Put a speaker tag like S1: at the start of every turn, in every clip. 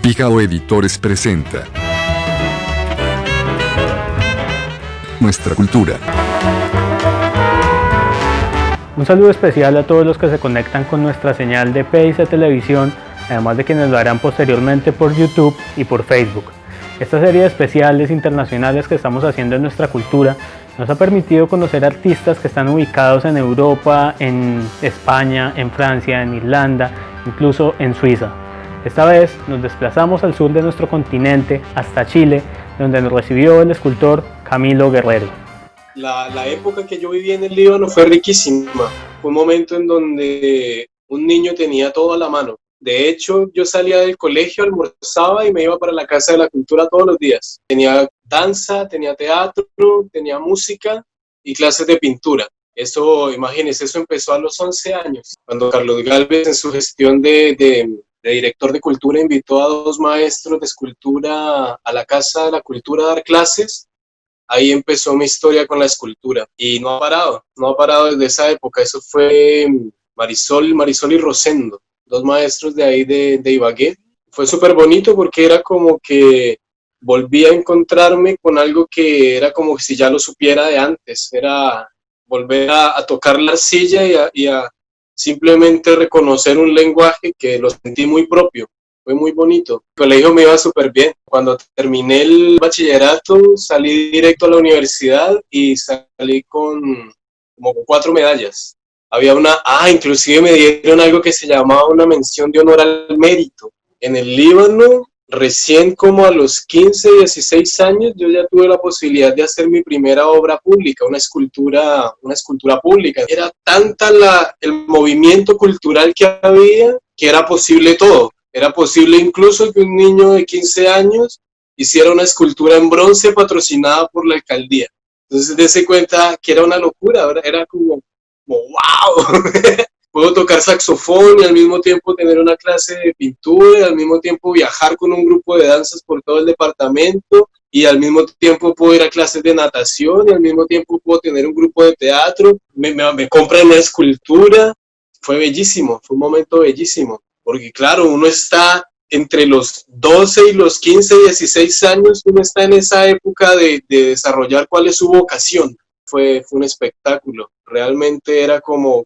S1: Pijao Editores presenta Nuestra Cultura.
S2: Un saludo especial a todos los que se conectan con nuestra señal de PIC Televisión, además de quienes lo harán posteriormente por YouTube y por Facebook. Esta serie de especiales internacionales que estamos haciendo en Nuestra Cultura nos ha permitido conocer artistas que están ubicados en Europa, en España, en Francia, en Irlanda, incluso en Suiza. Esta vez nos desplazamos al sur de nuestro continente, hasta Chile, donde nos recibió el escultor Camilo Guerrero.
S3: La época que yo viví en el Líbano fue riquísima. Fue un momento en donde un niño tenía todo a la mano. De hecho, yo salía del colegio, almorzaba y me iba para la Casa de la Cultura todos los días. Tenía danza, tenía teatro, tenía música y clases de pintura. Eso, imagínense, eso empezó a los 11 años, cuando Carlos Gálvez, en su gestión de director de cultura, invitó a 2 maestros de escultura a la Casa de la Cultura a dar clases. Ahí empezó mi historia con la escultura y no ha parado desde esa época. Eso fue Marisol y Rosendo, 2 maestros de ahí de Ibagué. Fue súper bonito porque era como que volví a encontrarme con algo que era como si ya lo supiera de antes. Era volver a tocar la arcilla y a simplemente reconocer un lenguaje que lo sentí muy propio. Fue muy bonito. El colegio me iba súper bien. Cuando terminé el bachillerato, salí directo a la universidad y salí con como 4 medallas. Había inclusive me dieron algo que se llamaba una mención de honor al mérito. En el Líbano, recién como a los 15, 16 años, yo ya tuve la posibilidad de hacer mi primera obra pública, una escultura pública. Era tanta el movimiento cultural que había que era posible todo. Era posible incluso que un niño de 15 años hiciera una escultura en bronce patrocinada por la alcaldía. Entonces, dése cuenta que era una locura, ¿verdad? Era como ¡wow! Puedo tocar saxofón y al mismo tiempo tener una clase de pintura, y al mismo tiempo viajar con un grupo de danzas por todo el departamento, y al mismo tiempo puedo ir a clases de natación, y al mismo tiempo puedo tener un grupo de teatro. Me compran una escultura. Fue bellísimo, fue un momento bellísimo. Porque claro, uno está entre los 12 y los 15, 16 años, uno está en esa época de desarrollar cuál es su vocación. Fue un espectáculo, realmente era como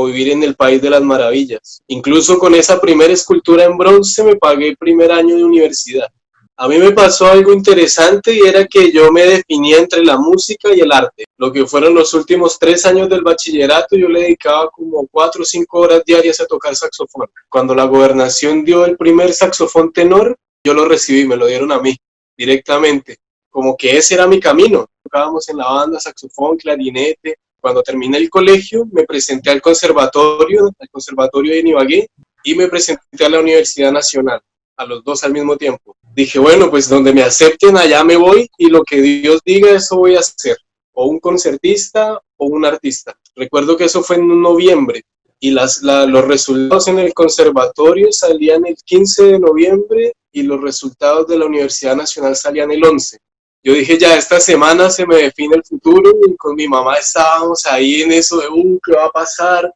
S3: vivir en el país de las maravillas. Incluso con esa primera escultura en bronce me pagué el primer año de universidad. A mí me pasó algo interesante y era que yo me definía entre la música y el arte. Lo que fueron los últimos 3 años del bachillerato, yo le dedicaba como 4 o 5 horas diarias a tocar saxofón. Cuando la gobernación dio el primer saxofón tenor, yo lo recibí, me lo dieron a mí directamente. Como que ese era mi camino. Tocábamos en la banda saxofón, clarinete. Cuando terminé el colegio, me presenté al conservatorio de Ibagué, y me presenté a la Universidad Nacional, a los 2 al mismo tiempo. Dije, bueno, pues donde me acepten, allá me voy, y lo que Dios diga, eso voy a hacer. O un concertista o un artista. Recuerdo que eso fue en noviembre, y los resultados en el conservatorio salían el 15 de noviembre, y los resultados de la Universidad Nacional salían el 11. Yo dije, ya esta semana se me define el futuro, y con mi mamá estábamos ahí en eso de, ¿qué va a pasar?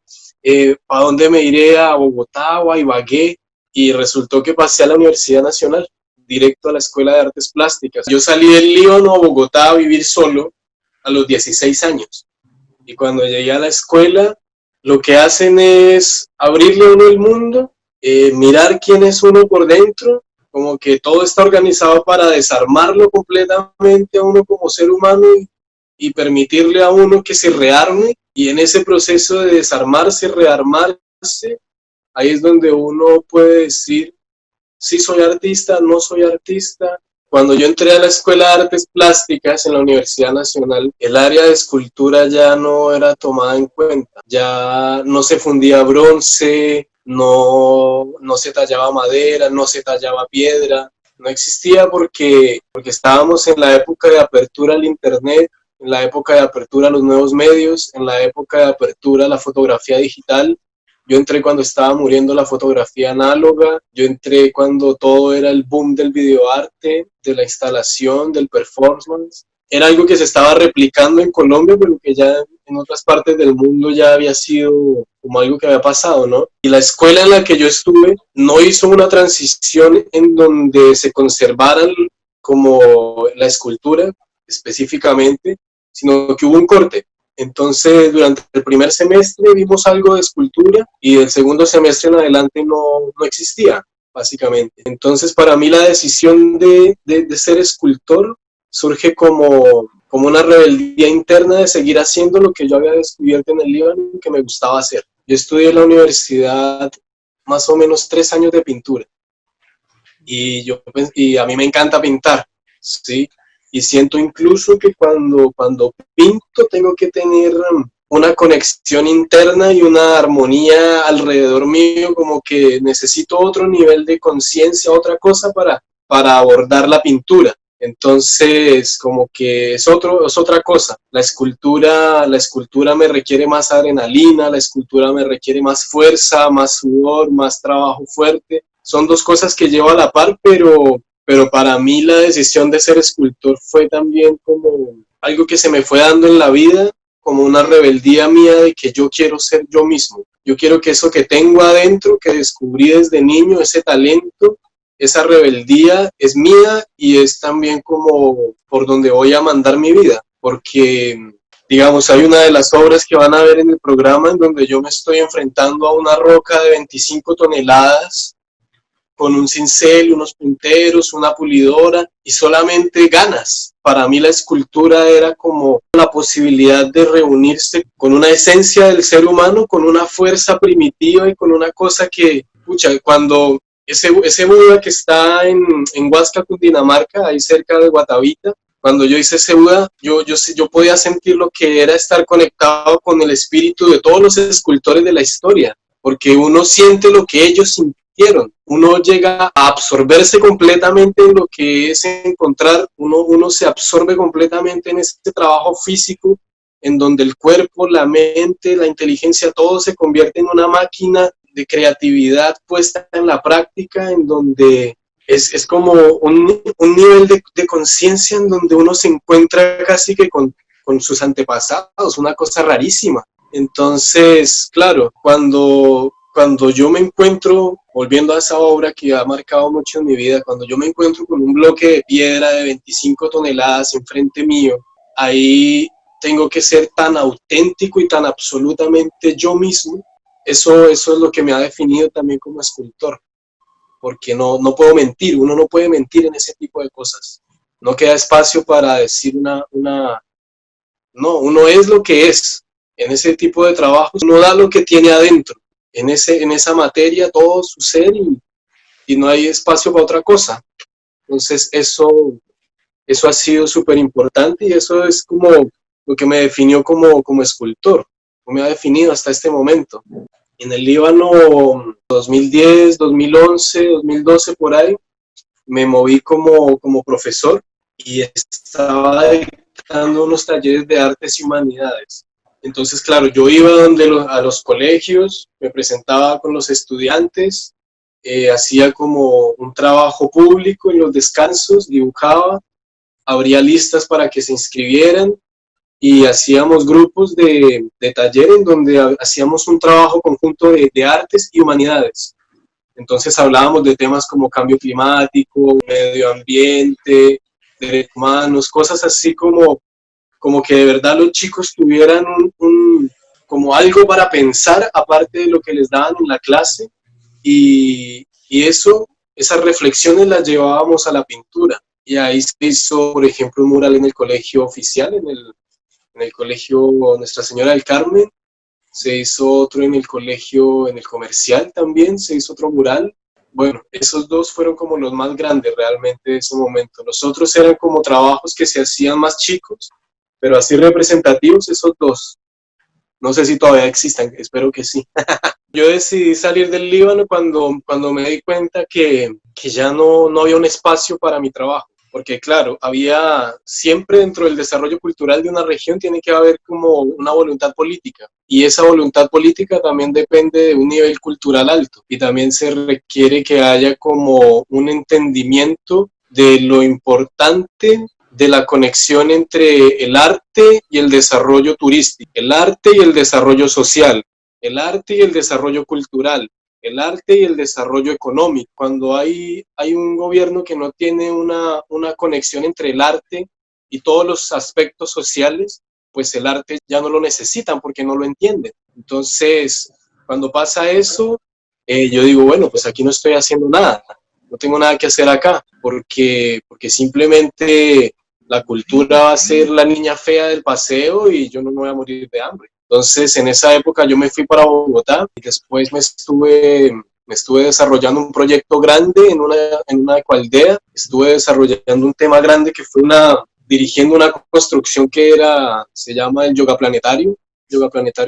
S3: ¿Para dónde me iré? ¿A Bogotá o a Ibagué? Y resultó que pasé a la Universidad Nacional, directo a la Escuela de Artes Plásticas. Yo salí del Líbano a Bogotá a vivir solo a los 16 años. Y cuando llegué a la escuela, lo que hacen es abrirle a uno el mundo, mirar quién es uno por dentro, como que todo está organizado para desarmarlo completamente a uno como ser humano y permitirle a uno que se rearme, y en ese proceso de desarmarse, rearmarse, ahí es donde uno puede decir, sí soy artista, no soy artista. Cuando yo entré a la Escuela de Artes Plásticas en la Universidad Nacional, el área de escultura ya no era tomada en cuenta, ya no se fundía bronce, no se tallaba madera, no se tallaba piedra, no existía porque estábamos en la época de apertura al internet, en la época de apertura a los nuevos medios, en la época de apertura a la fotografía digital. Yo entré cuando estaba muriendo la fotografía análoga, yo entré cuando todo era el boom del videoarte, de la instalación, del performance. Era algo que se estaba replicando en Colombia, pero que ya en otras partes del mundo ya había sido como algo que había pasado, ¿no? Y la escuela en la que yo estuve no hizo una transición en donde se conservaran como la escultura específicamente, sino que hubo un corte. Entonces, durante el primer semestre vimos algo de escultura y el segundo semestre en adelante no existía, básicamente. Entonces, para mí la decisión de ser escultor surge como una rebeldía interna de seguir haciendo lo que yo había descubierto en el Líbano que me gustaba hacer. Yo estudié en la universidad más o menos 3 años de pintura y a mí me encanta pintar, ¿sí? Y siento incluso que cuando pinto tengo que tener una conexión interna y una armonía alrededor mío, como que necesito otro nivel de conciencia, otra cosa para abordar la pintura. Entonces, como que es otra cosa. La escultura me requiere más adrenalina, la escultura me requiere más fuerza, más sudor, más trabajo fuerte. Son dos cosas que llevo a la par, pero para mí la decisión de ser escultor fue también como algo que se me fue dando en la vida, como una rebeldía mía de que yo quiero ser yo mismo. Yo quiero que eso que tengo adentro, que descubrí desde niño, ese talento, esa rebeldía es mía y es también como por donde voy a mandar mi vida, porque digamos, hay una de las obras que van a ver en el programa en donde yo me estoy enfrentando a una roca de 25 toneladas con un cincel, unos punteros, una pulidora y solamente ganas. Para mí la escultura era como la posibilidad de reunirse con una esencia del ser humano, con una fuerza primitiva y con una cosa que, pucha, cuando ese Buda que está en Huasca, Cundinamarca, ahí cerca de Guatavita, cuando yo hice ese Buda, yo podía sentir lo que era estar conectado con el espíritu de todos los escultores de la historia, porque uno siente lo que ellos sintieron, uno llega a absorberse completamente en lo que es encontrar, uno se absorbe completamente en este trabajo físico, en donde el cuerpo, la mente, la inteligencia, todo se convierte en una máquina de creatividad puesta en la práctica, en donde es como un nivel de conciencia en donde uno se encuentra casi que con sus antepasados, una cosa rarísima. Entonces, claro, cuando yo me encuentro, volviendo a esa obra que ha marcado mucho en mi vida, cuando yo me encuentro con un bloque de piedra de 25 toneladas enfrente mío, ahí tengo que ser tan auténtico y tan absolutamente yo mismo. Eso es lo que me ha definido también como escultor, porque no puedo mentir, uno no puede mentir en ese tipo de cosas. No queda espacio para decir no, uno es lo que es. En ese tipo de trabajos uno da lo que tiene adentro, en esa materia, todo su ser y no hay espacio para otra cosa. Entonces eso ha sido súper importante y eso es como lo que me definió como escultor, me ha definido hasta este momento. En el Líbano, 2010, 2011, 2012, por ahí, me moví como profesor y estaba dictando unos talleres de artes y humanidades. Entonces, claro, yo iba a los colegios, me presentaba con los estudiantes, hacía como un trabajo público en los descansos, dibujaba, abría listas para que se inscribieran y hacíamos grupos de taller en donde hacíamos un trabajo conjunto de artes y humanidades. Entonces hablábamos de temas como cambio climático, medio ambiente, derechos humanos, cosas así como que de verdad los chicos tuvieran como algo para pensar aparte de lo que les daban en la clase y esas reflexiones las llevábamos a la pintura. Y ahí se hizo, por ejemplo, un mural en el colegio oficial, en el colegio Nuestra Señora del Carmen, se hizo otro en el colegio, en el comercial también, se hizo otro mural. Bueno, esos dos fueron como los más grandes realmente de ese momento. Los otros eran como trabajos que se hacían más chicos, pero así representativos esos dos. No sé si todavía existan, espero que sí. Yo decidí salir del Líbano cuando me di cuenta que ya no había un espacio para mi trabajo. Porque claro, siempre dentro del desarrollo cultural de una región tiene que haber como una voluntad política. Y esa voluntad política también depende de un nivel cultural alto. Y también se requiere que haya como un entendimiento de lo importante de la conexión entre el arte y el desarrollo turístico, el arte y el desarrollo social, el arte y el desarrollo cultural, el arte y el desarrollo económico. Cuando hay un gobierno que no tiene una conexión entre el arte y todos los aspectos sociales, pues el arte ya no lo necesitan porque no lo entienden. Entonces, cuando pasa eso, yo digo, bueno, pues aquí no estoy haciendo nada, no tengo nada que hacer acá, porque simplemente la cultura va a ser la niña fea del paseo y yo no me voy a morir de hambre. Entonces, en esa época yo me fui para Bogotá y después me estuve desarrollando un proyecto grande en una ecoaldea. Estuve desarrollando un tema grande que fue dirigiendo una construcción que se llama el Yoga Planetario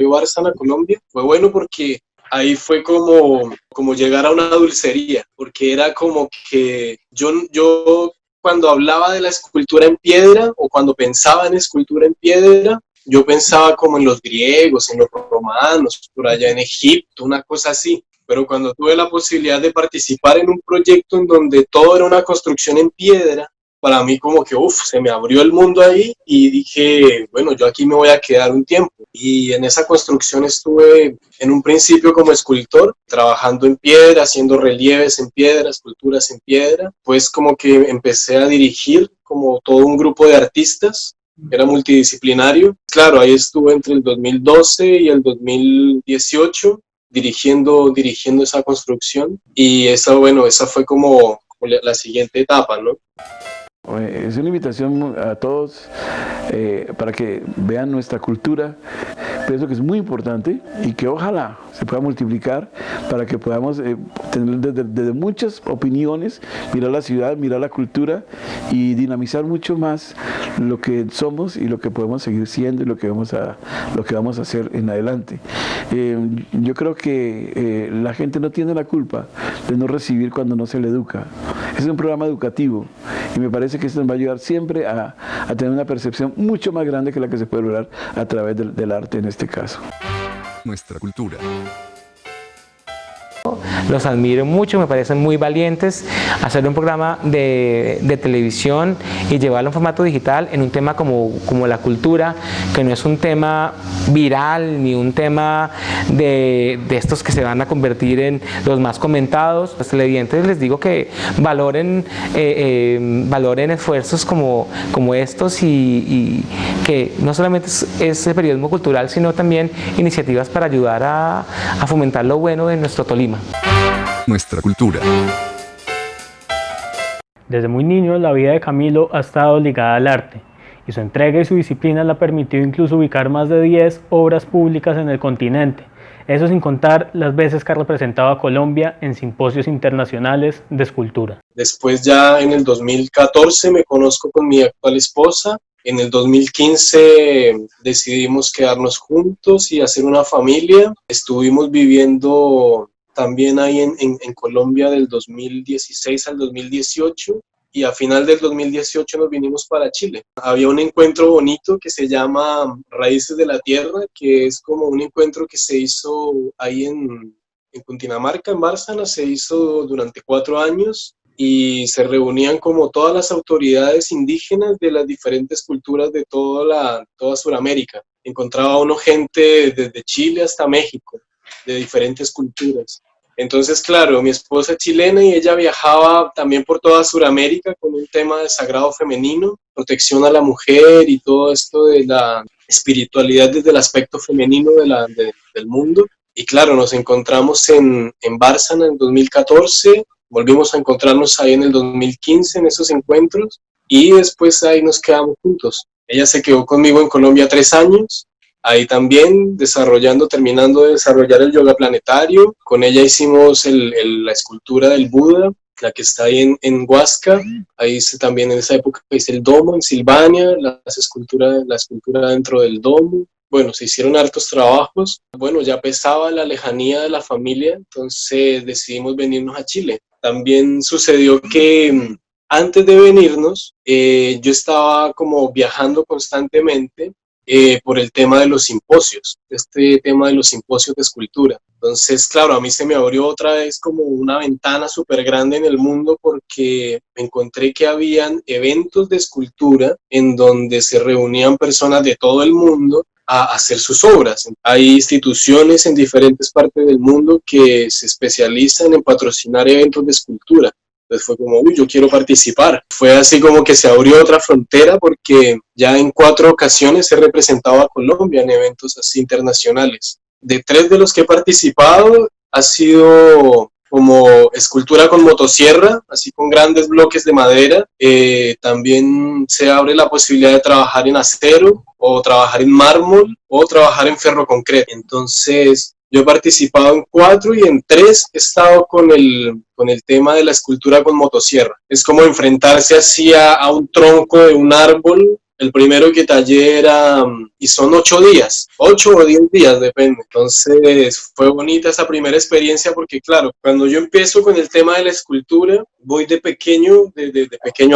S3: Bárcena, Colombia. Fue bueno porque ahí fue como llegar a una dulcería, porque era como que yo cuando hablaba de la escultura en piedra o cuando pensaba en escultura en piedra, yo pensaba como en los griegos, en los romanos, por allá en Egipto, una cosa así. Pero cuando tuve la posibilidad de participar en un proyecto en donde todo era una construcción en piedra, para mí como que se me abrió el mundo ahí y dije, bueno, yo aquí me voy a quedar un tiempo. Y en esa construcción estuve en un principio como escultor, trabajando en piedra, haciendo relieves en piedra, esculturas en piedra. Pues como que empecé a dirigir como todo un grupo de artistas, era multidisciplinario. Claro, ahí estuve entre el 2012 y el 2018 dirigiendo esa construcción y esa fue como la siguiente etapa, ¿no?
S4: Es una invitación a todos para que vean nuestra cultura. Pienso que es muy importante y que ojalá se pueda multiplicar para que podamos tener desde muchas opiniones, mirar la ciudad, mirar la cultura y dinamizar mucho más lo que somos y lo que podemos seguir siendo y lo que vamos a hacer en adelante. Yo creo que la gente no tiene la culpa de no recibir cuando no se le educa. Es un programa educativo y me parece que esto nos va a ayudar siempre a tener una percepción mucho más grande que la que se puede lograr a través del arte en este caso.
S1: Nuestra cultura.
S5: Los admiro mucho, me parecen muy valientes hacer un programa de televisión y llevarlo en formato digital en un tema como la cultura, que no es un tema viral ni un tema de estos que se van a convertir en los más comentados. Los televidentes les digo que valoren esfuerzos como estos y que no solamente es el periodismo cultural, sino también iniciativas para ayudar a fomentar lo bueno de nuestro Tolima.
S1: Nuestra cultura.
S2: Desde muy niño la vida de Camilo ha estado ligada al arte y su entrega y su disciplina le ha permitido incluso ubicar más de 10 obras públicas en el continente. Eso sin contar las veces que ha representado a Colombia en simposios internacionales de escultura.
S3: Después ya en el 2014 me conozco con mi actual esposa. En el 2015 decidimos quedarnos juntos y hacer una familia. Estuvimos viviendo también ahí en Colombia del 2016 al 2018 y a final del 2018 nos vinimos para Chile. Había un encuentro bonito que se llama Raíces de la Tierra, que es como un encuentro que se hizo ahí en Cundinamarca, en Bárcena, se hizo durante 4 años y se reunían como todas las autoridades indígenas de las diferentes culturas de toda Sudamérica. Encontraba uno gente desde Chile hasta México, de diferentes culturas. Entonces, claro, mi esposa es chilena y ella viajaba también por toda Sudamérica con un tema de sagrado femenino, protección a la mujer y todo esto de la espiritualidad desde el aspecto femenino del mundo. Y claro, nos encontramos en Bárcena en 2014, volvimos a encontrarnos ahí en el 2015 en esos encuentros y después ahí nos quedamos juntos. Ella se quedó conmigo en Colombia 3 años. Ahí también terminando de desarrollar el yoga planetario. Con ella hicimos la escultura del Buda, la que está ahí en Huasca. Ahí también en esa época hice el domo en Silvania, la escultura dentro del domo. Bueno, se hicieron hartos trabajos. Bueno, ya pesaba la lejanía de la familia, entonces decidimos venirnos a Chile. También sucedió que antes de venirnos, yo estaba como viajando constantemente por el tema de los simposios, este tema de los simposios de escultura. Entonces, claro, a mí se me abrió otra vez como una ventana súper grande en el mundo porque me encontré que habían eventos de escultura en donde se reunían personas de todo el mundo a hacer sus obras. Hay instituciones en diferentes partes del mundo que se especializan en patrocinar eventos de escultura. Entonces fue como, uy, yo quiero participar. Fue así como que se abrió otra frontera porque ya en 4 ocasiones he representado a Colombia en eventos así internacionales. De 3 de los que he participado ha sido como escultura con motosierra, así con grandes bloques de madera. También se abre la posibilidad de trabajar en acero o trabajar en mármol o trabajar en ferroconcreto. Entonces yo he participado en 4 y en 3 he estado con el tema de la escultura con motosierra. Es como enfrentarse así a un tronco de un árbol. El primero que tallé era, y son 8 días, 8 o 10 días, depende. Entonces fue bonita esa primera experiencia porque, claro, cuando yo empiezo con el tema de la escultura, voy de pequeño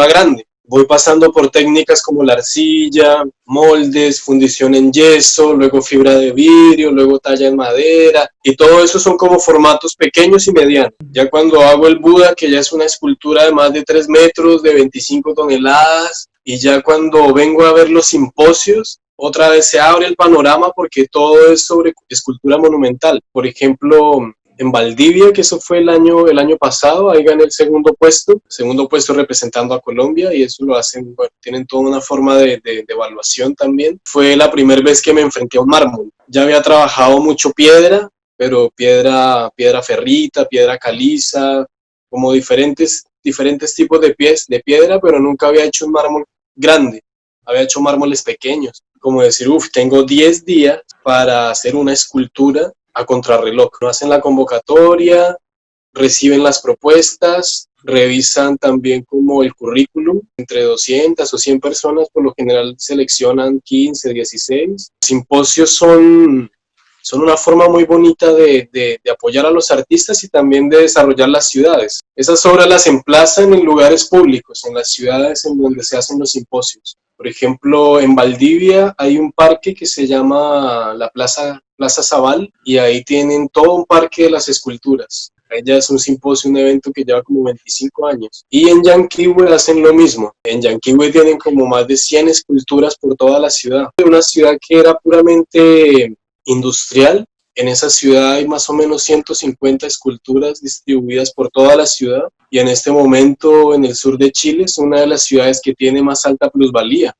S3: a grande. Voy pasando por técnicas como la arcilla, moldes, fundición en yeso, luego fibra de vidrio, luego talla en madera, y todo eso son como formatos pequeños y medianos. Ya cuando hago el Buda, que ya es una escultura de más de 3 metros, de 25 toneladas, y ya cuando vengo a ver los simposios, otra vez se abre el panorama porque todo es sobre escultura monumental. Por ejemplo, en Valdivia, que eso fue el año pasado, ahí gané el segundo puesto representando a Colombia, y eso lo hacen, bueno, tienen toda una forma de evaluación también. Fue la primera vez que me enfrenté a un mármol. Ya había trabajado mucho piedra, pero piedra ferrita, piedra caliza, como diferentes tipos de piedra, pero nunca había hecho un mármol grande, había hecho mármoles pequeños. Como decir, tengo 10 días para hacer una escultura a contrarreloj. No hacen la convocatoria, reciben las propuestas, revisan también como el currículum. Entre 200 o 100 personas, por lo general seleccionan 15, 16. Los simposios son una forma muy bonita de apoyar a los artistas y también de desarrollar las ciudades. Esas obras las emplazan en lugares públicos, en las ciudades en donde se hacen los simposios. Por ejemplo, en Valdivia hay un parque que se llama la Plaza Zabal, y ahí tienen todo un parque de las esculturas. Ahí ya es un simposio, un evento que lleva como 25 años. Y en Yanquihue hacen lo mismo. En Yanquihue tienen como más de 100 esculturas por toda la ciudad. Una ciudad que era puramente industrial. En esa ciudad hay más o menos 150 esculturas distribuidas por toda la ciudad, y en este momento en el sur de Chile es una de las ciudades que tiene más alta plusvalía,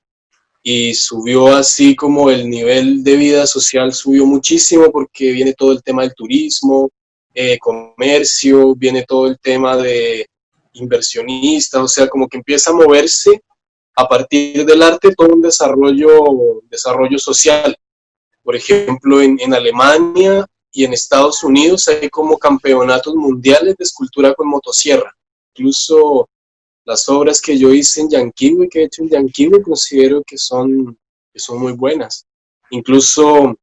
S3: y subió así como el nivel de vida social subió muchísimo porque viene todo el tema del turismo, comercio, viene todo el tema de inversionistas, o sea, como que empieza a moverse a partir del arte todo un desarrollo social. Por ejemplo, en Alemania y en Estados Unidos hay como campeonatos mundiales de escultura con motosierra. Incluso las obras que yo hice en Yanquihue, que he hecho en Yanquihue, considero que son muy buenas. Incluso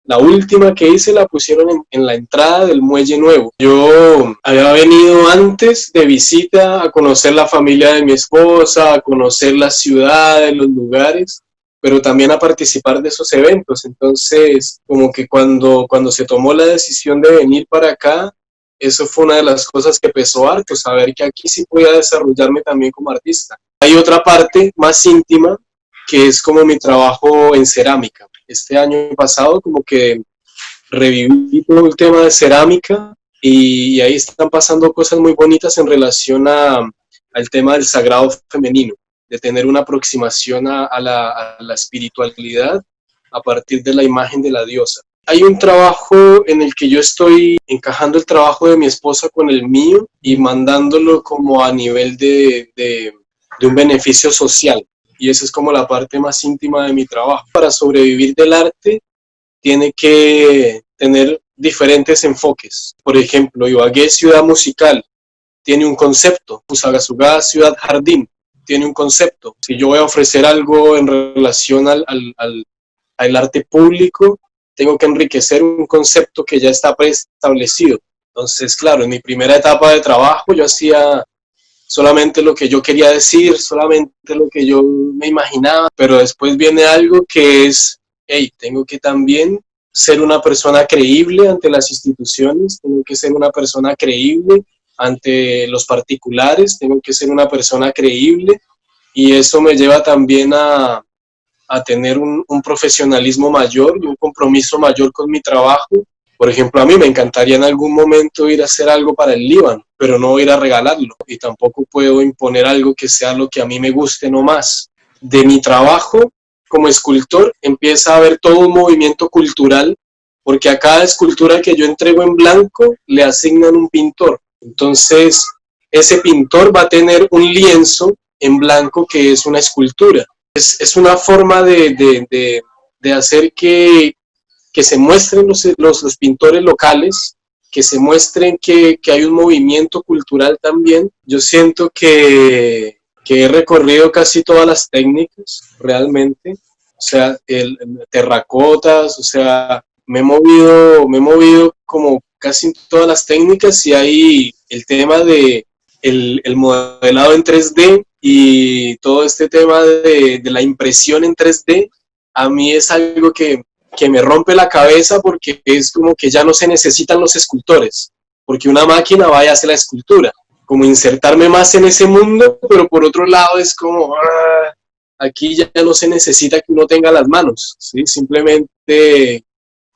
S3: la última que hice la pusieron en la entrada del Muelle Nuevo. Yo había venido antes de visita a conocer la familia de mi esposa, a conocer las ciudades, los lugares, pero también a participar de esos eventos. Entonces, como que cuando se tomó la decisión de venir para acá, eso fue una de las cosas que pesó harto, saber que aquí sí podía desarrollarme también como artista. Hay otra parte más íntima, que es como mi trabajo en cerámica. Este año pasado como que reviví todo el tema de cerámica, y ahí están pasando cosas muy bonitas en relación al tema del sagrado femenino, de tener una aproximación a la espiritualidad a partir de la imagen de la diosa. Hay un trabajo en el que yo estoy encajando el trabajo de mi esposa con el mío y mandándolo como a nivel de un beneficio social. Y esa es como la parte más íntima de mi trabajo. Para sobrevivir del arte tiene que tener diferentes enfoques. Por ejemplo, Ibagué, ciudad musical, tiene un concepto. Fusagasugá, ciudad jardín, tiene un concepto. Si yo voy a ofrecer algo en relación al arte público, tengo que enriquecer un concepto que ya está preestablecido. Entonces, claro, en mi primera etapa de trabajo yo hacía solamente lo que yo quería decir, solamente lo que yo me imaginaba, pero después viene algo que es hey, tengo que también ser una persona creíble ante las instituciones, tengo que ser una persona creíble ante los particulares, tengo que ser una persona creíble, y eso me lleva también a tener un profesionalismo mayor y un compromiso mayor con mi trabajo. Por ejemplo, a mí me encantaría en algún momento ir a hacer algo para el Líbano, pero no ir a regalarlo, y tampoco puedo imponer algo que sea lo que a mí me guste no más. De mi trabajo como escultor empieza a haber todo un movimiento cultural, porque a cada escultura que yo entrego en blanco le asignan un pintor. Entonces, ese pintor va a tener un lienzo en blanco que es una escultura. Es una forma de hacer que se muestren los pintores locales, que se muestren que hay un movimiento cultural también. Yo siento que he recorrido casi todas las técnicas, realmente. O sea, terracotas, o sea, me he movido como casi todas las técnicas, y ahí el tema de el modelado en 3D y todo este tema de la impresión en 3D, a mí es algo que me rompe la cabeza, porque es como que ya no se necesitan los escultores, porque una máquina va y hace la escultura. Como insertarme más en ese mundo, pero por otro lado es como, aquí ya no se necesita que uno tenga las manos, ¿sí? Simplemente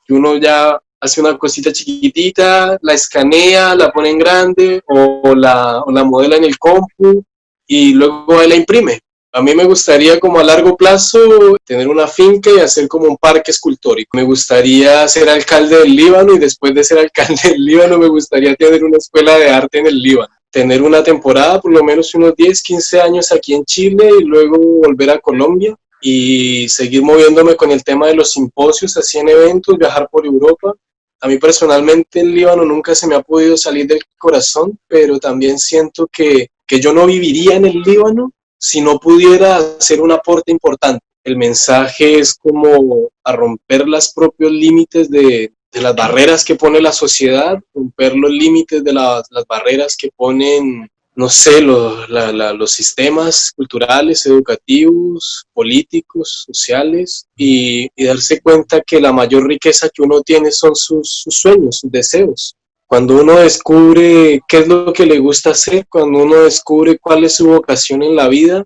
S3: que uno ya hace una cosita chiquitita, la escanea, la pone en grande, o la modela en el compu, y luego ahí la imprime. A mí me gustaría, como a largo plazo, tener una finca y hacer como un parque escultórico. Me gustaría ser alcalde del Líbano, y después de ser alcalde del Líbano me gustaría tener una escuela de arte en el Líbano. Tener una temporada, por lo menos unos 10, 15 años aquí en Chile, y luego volver a Colombia y seguir moviéndome con el tema de los simposios, así en eventos, viajar por Europa. A mí personalmente el Líbano nunca se me ha podido salir del corazón, pero también siento que yo no viviría en el Líbano si no pudiera hacer un aporte importante. El mensaje es como a romper los propios límites de las barreras que pone la sociedad, romper los límites de las barreras que ponen, no sé, los sistemas culturales, educativos, políticos, sociales, y darse cuenta que la mayor riqueza que uno tiene son sus sueños, sus deseos. Cuando uno descubre qué es lo que le gusta hacer, cuando uno descubre cuál es su vocación en la vida,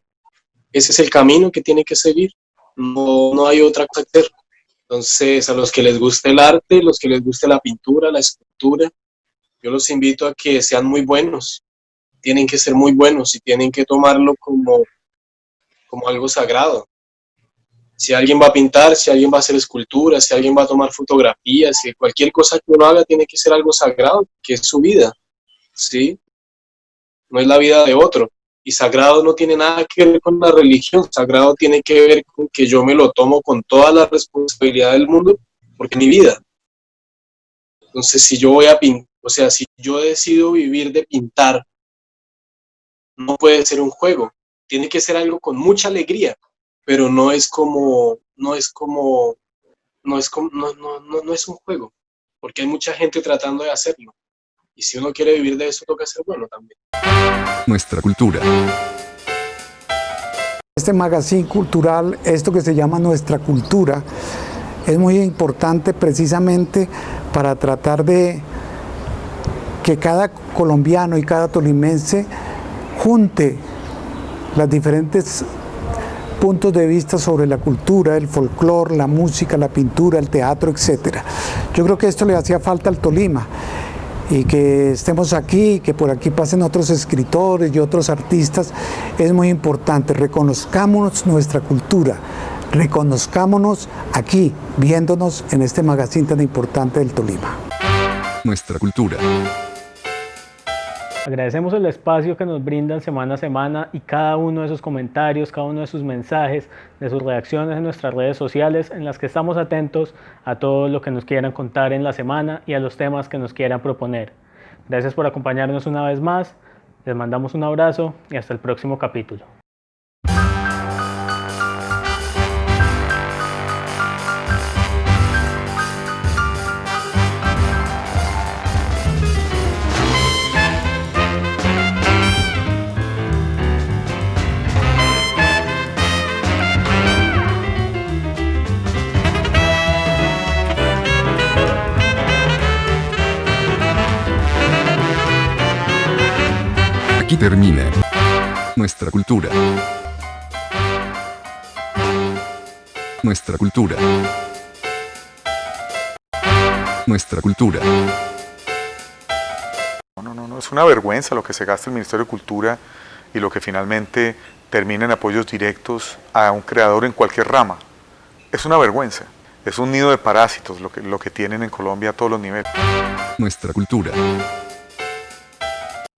S3: ese es el camino que tiene que seguir. No hay otra cosa que hacer. Entonces, a los que les guste el arte, los que les guste la pintura, la escultura, yo los invito a que sean muy buenos. Tienen que ser muy buenos y tienen que tomarlo como algo sagrado. Si alguien va a pintar, si alguien va a hacer esculturas, si alguien va a tomar fotografías, si cualquier cosa que uno haga tiene que ser algo sagrado, que es su vida, ¿sí? No es la vida de otro. Y sagrado no tiene nada que ver con la religión, sagrado tiene que ver con que yo me lo tomo con toda la responsabilidad del mundo, porque es mi vida. Entonces, si yo voy a pintar, o sea, si yo decido vivir de pintar, no puede ser un juego, tiene que ser algo con mucha alegría, pero no es un juego, porque hay mucha gente tratando de hacerlo. Y si uno quiere vivir de eso, toca ser bueno también.
S1: Nuestra cultura.
S6: Este magazine cultural, esto que se llama Nuestra Cultura, es muy importante precisamente para tratar de que cada colombiano y cada tolimense junte los diferentes puntos de vista sobre la cultura, el folclore, la música, la pintura, el teatro, etc. Yo creo que esto le hacía falta al Tolima, y que estemos aquí, que por aquí pasen otros escritores y otros artistas, es muy importante. Reconozcámonos nuestra cultura, reconozcámonos aquí, viéndonos en este magazine tan importante del Tolima.
S1: Nuestra cultura.
S2: Agradecemos el espacio que nos brindan semana a semana, y cada uno de sus comentarios, cada uno de sus mensajes, de sus reacciones en nuestras redes sociales, en las que estamos atentos a todo lo que nos quieran contar en la semana y a los temas que nos quieran proponer. Gracias por acompañarnos una vez más, les mandamos un abrazo y hasta el próximo capítulo.
S1: Aquí termina nuestra cultura. Nuestra cultura. Nuestra cultura.
S7: No, es una vergüenza lo que se gasta el Ministerio de Cultura y lo que finalmente termina en apoyos directos a un creador en cualquier rama. Es una vergüenza. Es un nido de parásitos lo que tienen en Colombia a todos los niveles.
S1: Nuestra cultura.